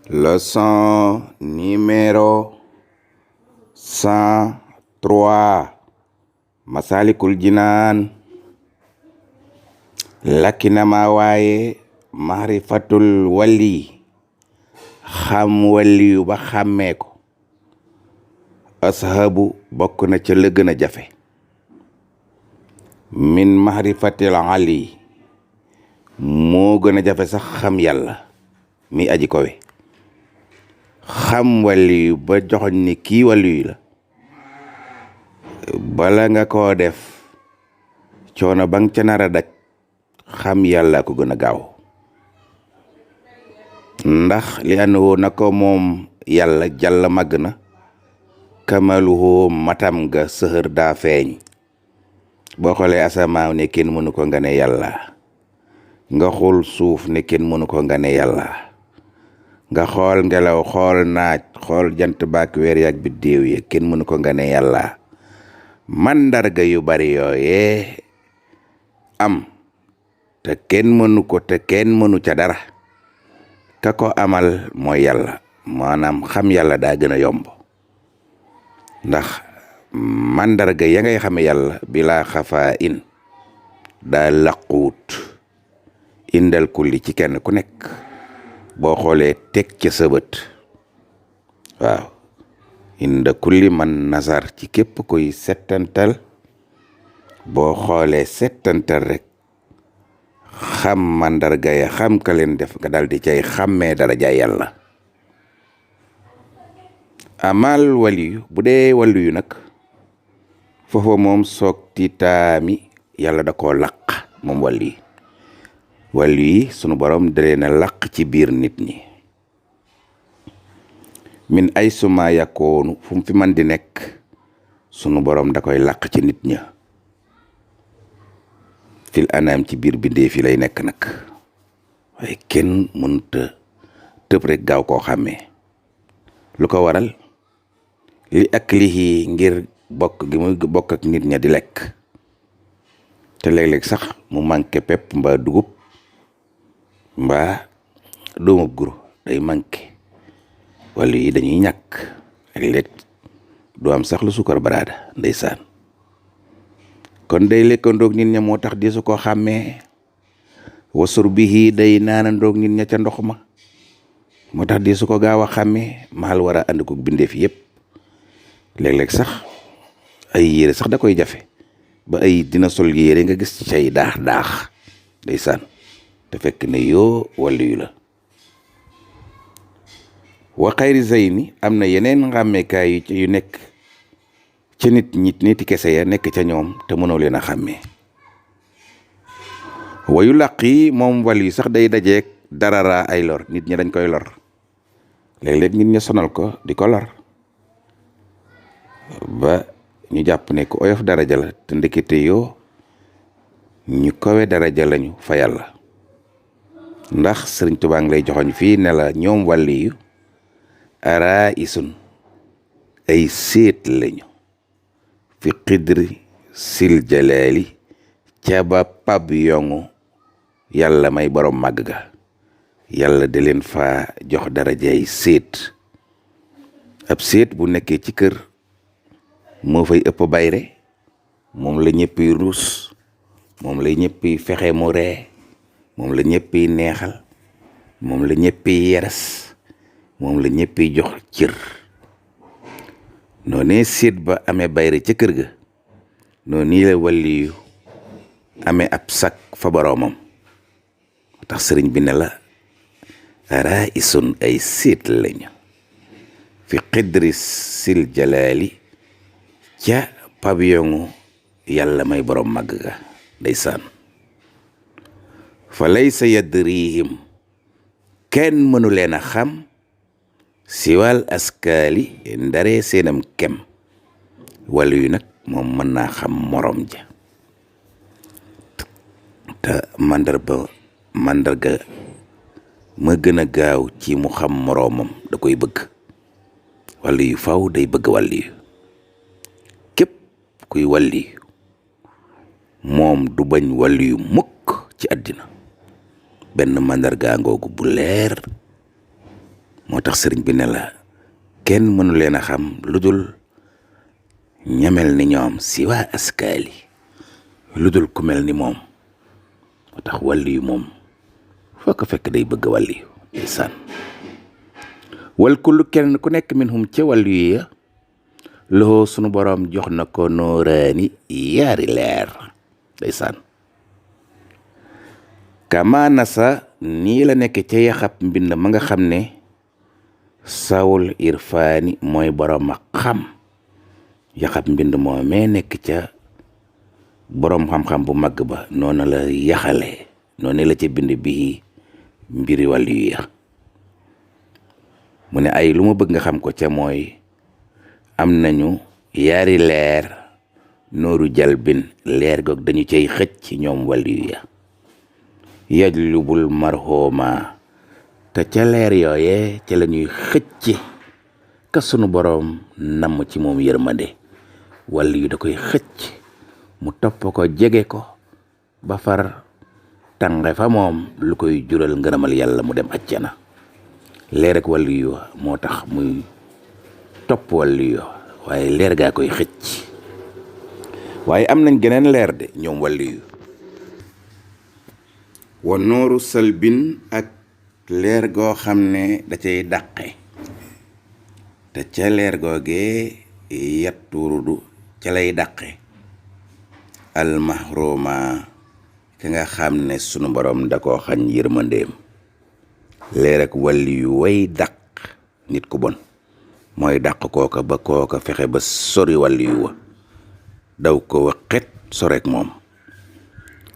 Leçon numéro 103 Masalikul Jinaan. Lakinama waaye mahrifatul wali xam waliyu ba xàmmee ko ashabu bokk na ca la gën a jafe min mahrifatil ali moo gën a jafe sax xam yàlla mi aji kowe xam waliyu ba joxoñ ni kii waliyu la bala nga koo def coono ba nga ca nar a daj xam yàlla ko gën a gaaw ndax li anoo na ko moom yàlla jàlla màgg na kamaluhu matam ga sëhër daa feeñ boo xoolee asamaaw ne kenn mënu ko nga ne yàlla nga xool suuf ne kenn mënu ko nga ne yàlla nga xool ngelaw xool naaj xool jant baak weer yaak biddéew yi kenn mënu ko nga ne yàlla mandarga yu bari yooyee am te kenn mënu ko te kenn mënu ca dara ka ko amal mooy yàlla maanaam xam yàlla daa gën a yomb ndax mandarga ya ngay xame yàlla bilaa xafaa in daa laquut indal kulli ci kenn ku nekk boo xoolee teg ca sa bët waaw inda kulli man nasar ci képp koy settantal boo xoolee settantal rek xam mandarga ya xam ka leen def nga dal di cay xàmmee daraja yàlla amal waliyu bu dee waliyu nag foofa moom soog titaami yàlla da koo laq moom waliyu yi sunu borom dalee na laq ci biir nit ñi min ay suma yakkoonu fu mu fi man di nekk sunu borom da koy laq ci nit ña fil anaam ci biir bindee fi lay nekk nag waaye kenn mënta tëb rek gaaw koo xàmmee lu ko waral li ak lii ngir bokk gi muy bokk ak nit ña di lekk te léeg-léeg sax mu manqué pepp mbaa dugub mbaa doomub guro day manqué wala yi dañuy ñàkk léeg-léeg du am sax lu sukar baraada ndeysaan kon day lekkandoog nit ña moo tax di su ko xàmmee wasur bihi day naanandoog nit ña ca ndox ma moo tax di su ko gaaw a xàmmee maal war a ànd ko bindeef yépp léeg-léeg sax ay yére sax da koy jafe ba ay dina sol yére nga gis ci cay daax ndeysaan te fekk ne yoo waliyu la wa xayri zayni am na yeneen xàmmeekaay yu nekk ca niti kese ya nekk ca ñoom te mënoo leen a xàmmee wayu làq yi moom wàll yu sax day dajeek darara ay lor nit ñi dañ koy lor léeg-léeg nit ñi sonal ko di ko lor ba ñu jàpp ne ku oyof daraja la te ndekete yoo ñu kowe daraja lañu fa yàlla ndax Sëriñ Tuubaa ngi lay joxoñ fii ne la ñoom wàll yu ara isun ay séet lañu fi xidri sil jalaali ca ba pab yongu yàlla may borom màgg ga yàlla da leen fa jox darajay séet ab séet bu nekkee ci kër moo fay ëpp bayre moom la ñëppi ruus moom la ñëppi fexe mu ree moom la ñëppi neexal moom la ñëppi yeres moom la ñëppi jox cër noonee séet ba amee bayre ca kër ga noonu nii la waliyu amee ab sak fa boroomam tax sëriñ bi ne la ara isun ay séet lañu fi xidri sil jalaali ca pabiyongu yàlla may boroom màgg ga ndeysaan fa laysa yadrihim kenn mënu leen a xam siwal askaali ndare seenam kem wala yu nag moom mën naa xam morom ja te mandarga ma gën a gaaw ci mu xam moroomam da koy bëgg wala yu faw day bëgg wàll yu képp kuy wàll yu moom du bañ wàll yu mukk ci àddina benn mandarga ngoogu bu leer moo tax sëriñ bi ne la kenn mënu leen a xam lu dul ñamel ni ñoom si waa askaali lu dul ku mel ni moom. moo tax wàlli yu moom foo ko fekk day bëgg wàlli yu ndeysaan. wal kullu kenn ku nekk minhum ca wàlli yu ya loxo sunu boroom jox na ko nooraani yaari leer ndeysaan. kamaana sa nii la nekk ca yaxab mbind ma nga xam ne sawul irfaani mooy boroom a xam. yaxab mbind moo mee nekk ca boroom xam-xam bu mag ba noonu la yaxale noonu la ca bind bii mbiri wàllu yu ya mu ne ay lu ma bëgg nga xam ko ca mooy am nañu yaari leer nooru jalbin leer goog dañu cay xëcc ci ñoom wàllu yu ya yajlubul marhoma te ca leer yooye ca la ñuy xëcc ka sunu boroom namm ci moom yërmande wàllu yu da koy xëcc mu topp ko jege ko ba far tànge fa moom lu koy jural ngërëmal yàlla mu dem àjjana. leer ak wàllu yu moo tax muy topp wàllu yu waaye leer gaa koy xëcc. waaye am nañ geneen leer de ñoom wàllu yu wa nooru salbin ak leer goo xam ne da cay dàqe te ca leer googee yatturudu ca lay dàqe almahroma ka nga xam ne sunu borom da koo xañ yërmandeem. leer ak wàlli yu way dàq nit ku bon mooy dàq kooka ba kooka fexe ba sori wàlli yu wa daw ko waxet sorek moom.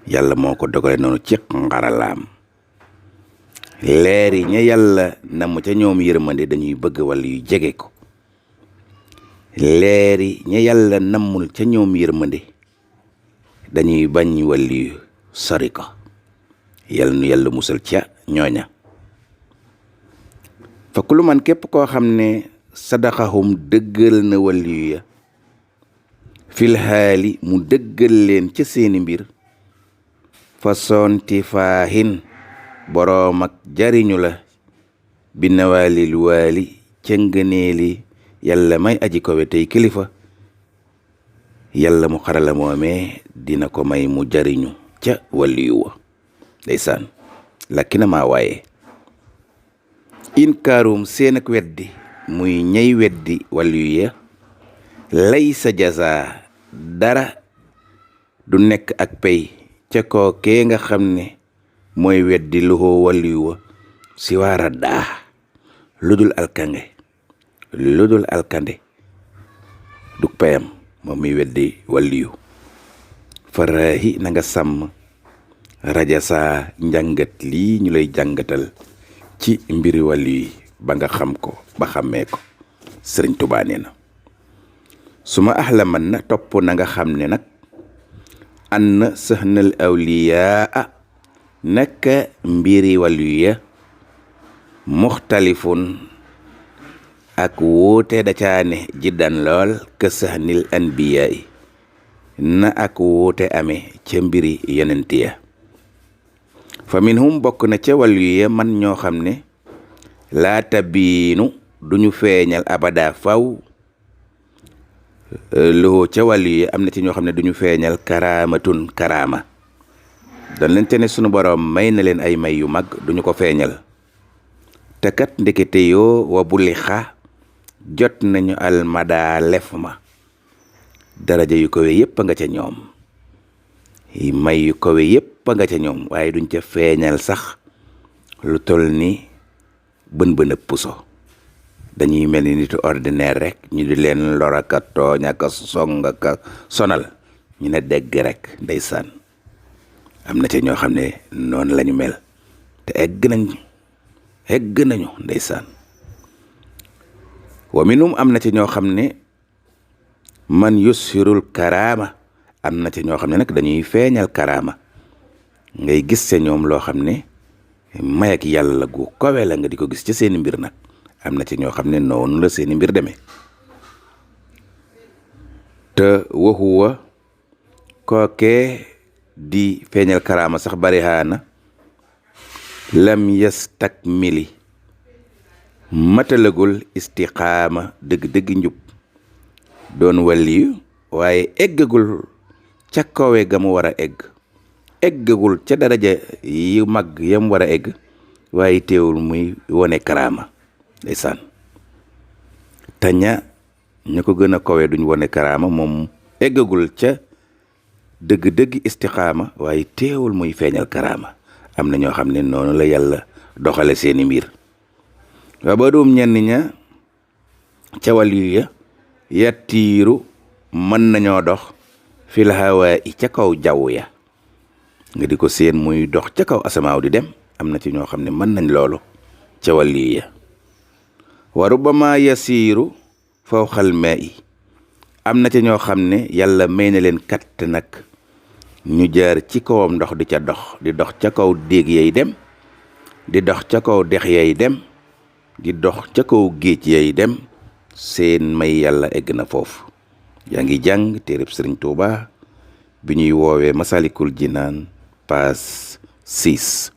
yàlla moo ko dogale noonu ci ngaralaam. leer yi ña yàlla namm ca ñoom yërmande dañuy bëgg wàlli yu jege ko. leer yi ña yàlla nammul ca ñoom yërmande dañuy bañ wàlli yu sori ko. yàlla nu yàlla musal ca ñooña. fa ku lu man képp koo xam ne sadaxahum dëggal na wàlli yu ya fil xaali mu dëggal leen ca seeni mbir fa sonti faahin boroom ak jariñu la bi nawaalil waali ca ngëneeli yàlla may aji kowe tey kilifa. yàlla mu xarala moomee dina ko may mu jariñu ca wàlli yu wa ndeysaan. lakki na maa waaye inkaarum seen ak weddi muy ñey weddi wàllu yu ya lay sa jaza dara du nekk ak pay ca kookee nga xam ne mooy weddi luxoo wàllu yu wa si waara daa ludul alkande duk payam moom muy weddi wàllu yu. faraahi na nga sàmm rajasa njàngat lii ñu lay jàngatal ci mbiri wàllu yi ba nga xam ko ba xàmmee ko. sëriñ Tuubaa nee na su ma axlaman na topp na nga xam ne nag ann sahnal awliyaa naka mbiri wàllu ya muxtalifun ak wuute da caane jiddan lool ka sahnil anbiyaa yi na ak wuute amee ca mbiri yonent ya. fa minhum bokk na ca wàllu ya man ñoo xam ne laa tabiinu duñu feeñal abada faw loo ca wàllu yi am na ci ñoo xam ne duñu feeñal karaamatun karaama. dañ leen te ne sunu boroom may na leen ay may yu mag duñu ko feeñal. te kat ndekete yoo wa buli xa jot nañu almada lef ma daraja yu kawe yépp nga ca ñoom may yu kawe yépp nga ca ñoom waaye duñ ca feeñal sax lu toll ni bën puso. dañuy mel ni nitu ordinaire rek ñu di leen loraka tooñ aka song aka sonal ñu ne dégg rek ndeysaan. am na ca ñoo xam ne noonu lañu mel te egg nañu ndeysaan. wa minum am na ca ñoo xam ne man yusirul karaama am na ca ñoo xam ne nag dañuy feeñal karaama ngay gis ca ñoom loo xam ne may ak yàlla gu kawe la nga di ko gis ca seeni mbir nag. am na ci ñoo xam ne noonu la seeni mbir demee. te waxuwa kookee di feeñal karaama sax bari haana lam yastakmili matalagul istiqaama dëgg-dëgg njub doon waliyu waaye eggagul ca kawe ga mu war a eggagul ca daraja yu mag yam war a egg waaye teewul muy wone karaama ndeysaan taña ña ko gën a kawe duñ wone karaama moom eggagul ca dëgg-dëgg istiqaama waaye teewul muy feeñal karaama am na ñoo xam ne noonu la yàlla doxale seeni mbir waa ba doom ñenn ña ca waliyu ya yattiiru mën nañoo dox fil hawaa i ca kaw jaww ya nga di ko seen muy dox ca kaw asamaaw di dem am na ci ñoo xam ne mën nañ loolu ca waliyu ya wa rubbama yasiiru fawqal maa'i am na ca ñoo xam ne yàlla may na leen katt nag ñu jaar ci kawam ndox di ca dox di dox ca kaw déeg yay dem di dox ca kaw dex yay dem di dox ca kaw géej yay dem seen may yàlla egg na foofu yaa ngi jàng téereb Sëriñ Tuuba bi ñuy woowee Masalikul Jinaan paas 6